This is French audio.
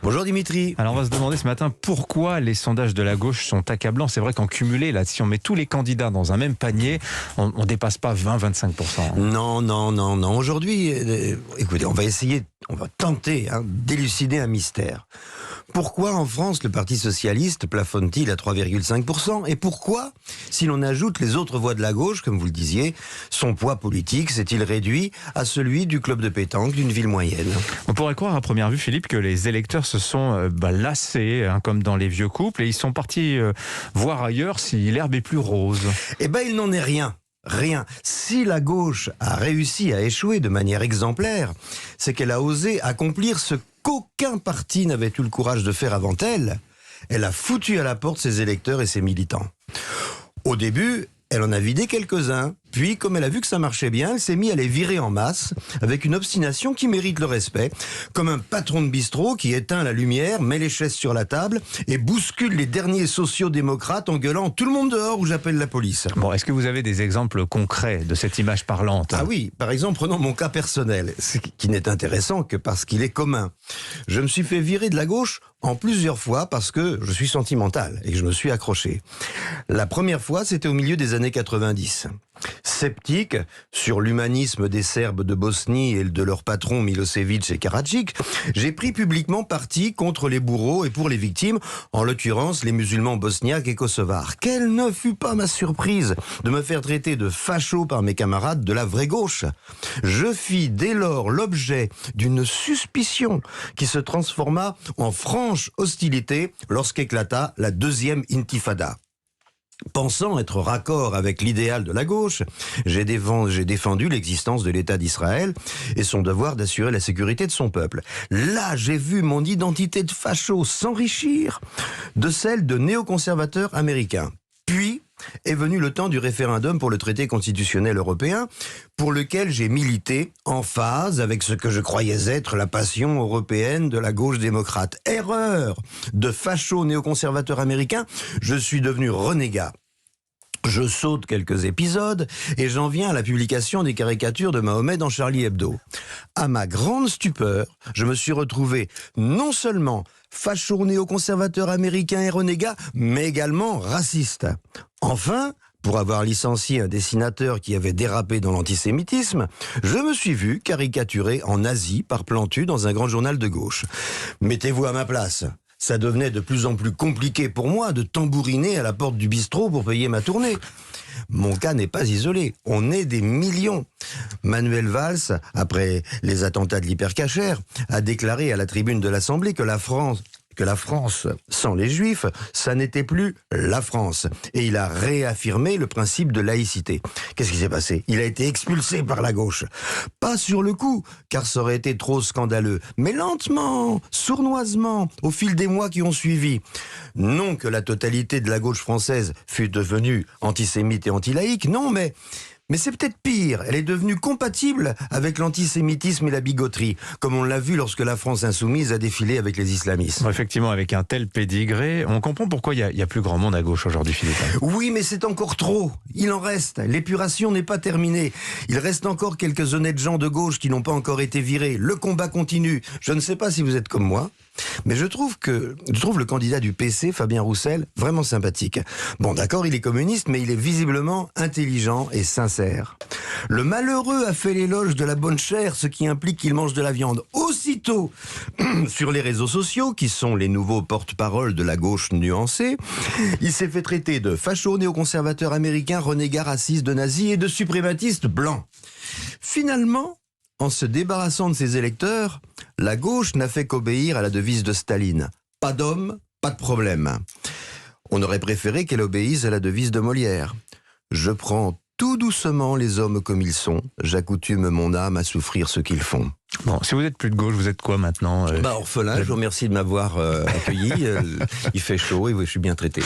Bonjour Dimitri. Alors on va se demander ce matin pourquoi les sondages de la gauche sont accablants. C'est vrai qu'en cumulé, là, si on met tous les candidats dans un même panier, on dépasse pas 20-25%. Non. Aujourd'hui, écoutez, on va tenter d'élucider un mystère. Pourquoi en France le Parti Socialiste plafonne-t-il à 3,5% ? Et pourquoi, si l'on ajoute les autres voix de la gauche, comme vous le disiez, son poids politique s'est-il réduit à celui du club de pétanque d'une ville moyenne ? On pourrait croire à première vue, Philippe, que les électeurs se sont lassés, comme dans les vieux couples, et ils sont partis voir ailleurs si l'herbe est plus rose. Eh ben, il n'en est rien. Rien. Si la gauche a réussi à échouer de manière exemplaire, c'est qu'elle a osé accomplir ce qu'aucun parti n'avait eu le courage de faire avant elle. Elle a foutu à la porte ses électeurs et ses militants. Au début, elle en a vidé quelques-uns. Puis, comme elle a vu que ça marchait bien, elle s'est mise à les virer en masse, avec une obstination qui mérite le respect, comme un patron de bistrot qui éteint la lumière, met les chaises sur la table et bouscule les derniers sociaux-démocrates en gueulant « Tout le monde dehors ou j'appelle la police ». Bon, est-ce que vous avez des exemples concrets de cette image parlante ? Ah oui, par exemple, prenons mon cas personnel, ce qui n'est intéressant que parce qu'il est commun. Je me suis fait virer de la gauche en plusieurs fois parce que je suis sentimental et que je me suis accroché. La première fois, c'était au milieu des années 90. Sceptique sur l'humanisme des Serbes de Bosnie et de leur patron Milosevic et Karadzic, j'ai pris publiquement parti contre les bourreaux et pour les victimes, en l'occurrence les musulmans bosniaques et kosovars. Quelle ne fut pas ma surprise de me faire traiter de facho par mes camarades de la vraie gauche. Je fis dès lors l'objet d'une suspicion qui se transforma en franche hostilité lorsqu'éclata la deuxième intifada. Pensant être raccord avec l'idéal de la gauche, j'ai défendu l'existence de l'État d'Israël et son devoir d'assurer la sécurité de son peuple. Là, j'ai vu mon identité de facho s'enrichir de celle de néoconservateur américain. Puis est venu le temps du référendum pour le traité constitutionnel européen, pour lequel j'ai milité en phase avec ce que je croyais être la passion européenne de la gauche démocrate. Erreur de facho néoconservateur américain, je suis devenu renégat. Je saute quelques épisodes et j'en viens à la publication des caricatures de Mahomet dans Charlie Hebdo. À ma grande stupeur, je me suis retrouvé non seulement facho néoconservateur américain et renégat, mais également raciste. Enfin, pour avoir licencié un dessinateur qui avait dérapé dans l'antisémitisme, je me suis vu caricaturé en nazi par Plantu dans un grand journal de gauche. Mettez-vous à ma place. Ça devenait de plus en plus compliqué pour moi de tambouriner à la porte du bistrot pour payer ma tournée. Mon cas n'est pas isolé. On est des millions. Manuel Valls, après les attentats de l'Hypercacher, a déclaré à la tribune de l'Assemblée que la France, sans les Juifs, ça n'était plus la France. Et il a réaffirmé le principe de laïcité. Qu'est-ce qui s'est passé ? Il a été expulsé par la gauche. Pas sur le coup, car ça aurait été trop scandaleux, mais lentement, sournoisement, au fil des mois qui ont suivi. Non que la totalité de la gauche française fût devenue antisémite et anti-laïque, non, mais c'est peut-être pire, elle est devenue compatible avec l'antisémitisme et la bigoterie, comme on l'a vu lorsque la France insoumise a défilé avec les islamistes. Bon, effectivement, avec un tel pédigré, on comprend pourquoi il y a plus grand monde à gauche aujourd'hui, Philippe. Oui, mais c'est encore trop. Il en reste. L'épuration n'est pas terminée. Il reste encore quelques honnêtes gens de gauche qui n'ont pas encore été virés. Le combat continue. Je ne sais pas si vous êtes comme moi, mais je trouve le candidat du PC, Fabien Roussel, vraiment sympathique. Bon, d'accord, il est communiste, mais il est visiblement intelligent et sincère. Le malheureux a fait l'éloge de la bonne chair, ce qui implique qu'il mange de la viande. Aussitôt, sur les réseaux sociaux, qui sont les nouveaux porte-parole de la gauche nuancée, il s'est fait traiter de facho néoconservateur américain, renégat raciste, de nazi et de suprématiste blanc. Finalement, en se débarrassant de ses électeurs, la gauche n'a fait qu'obéir à la devise de Staline. Pas d'homme, pas de problème. On aurait préféré qu'elle obéisse à la devise de Molière. Je prends tout doucement les hommes comme ils sont, j'accoutume mon âme à souffrir ce qu'ils font. Bon, si vous êtes plus de gauche, vous êtes quoi maintenant ? Orphelin, je vous remercie de m'avoir accueilli. Il fait chaud et je suis bien traité.